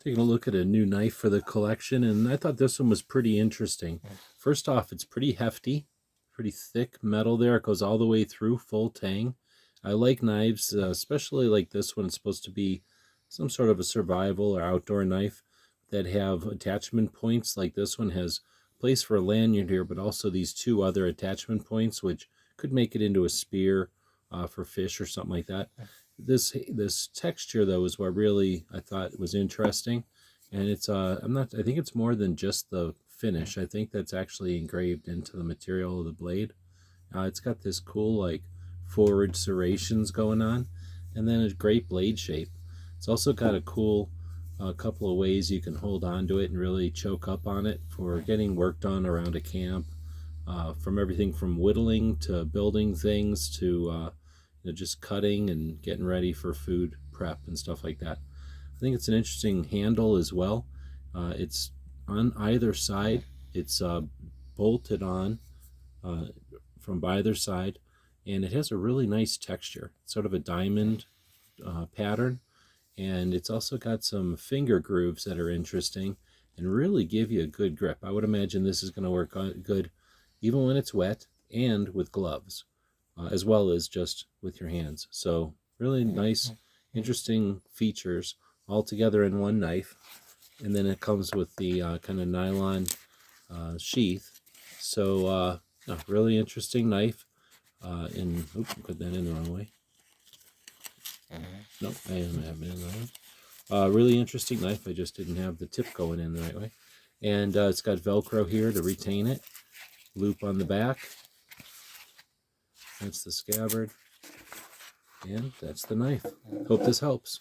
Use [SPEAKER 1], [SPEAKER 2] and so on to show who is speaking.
[SPEAKER 1] Taking a look at a new knife for the collection, and I thought this one was pretty interesting. First off, it's pretty hefty, pretty thick metal there. It goes all the way through, full tang. I like knives, especially like this one. It's supposed to be some sort of a survival or outdoor knife that have attachment points. Like this one has place for a lanyard here, but also these two other attachment points, which could make it into a spear for fish or something like that. This texture though is what really I thought was interesting, and it's I think it's more than just the finish. I think that's actually engraved into the material of the blade. It's got this cool like forward serrations going on, and then a great blade shape. It's also got a cool couple of ways you can hold on to it and really choke up on it for getting work done around a camp, from everything from whittling to building things to just cutting and getting ready for food prep and stuff like that. I think it's an interesting handle as well. It's on either side. It's bolted on from either side, and it has a really nice texture. It's sort of a diamond pattern, and it's also got some finger grooves that are interesting and really give you a good grip. I would imagine this is going to work good even when it's wet and with gloves. As well as just with your hands. So really nice, interesting features all together in one knife. And then it comes with the kind of nylon sheath. So a really interesting knife. Oops, put that in the wrong way. Nope, I have it in the wrong way. Really interesting knife. I just didn't have the tip going in the right way. And it's got Velcro here to retain it. Loop on the back. That's the scabbard, and that's the knife. Hope this helps.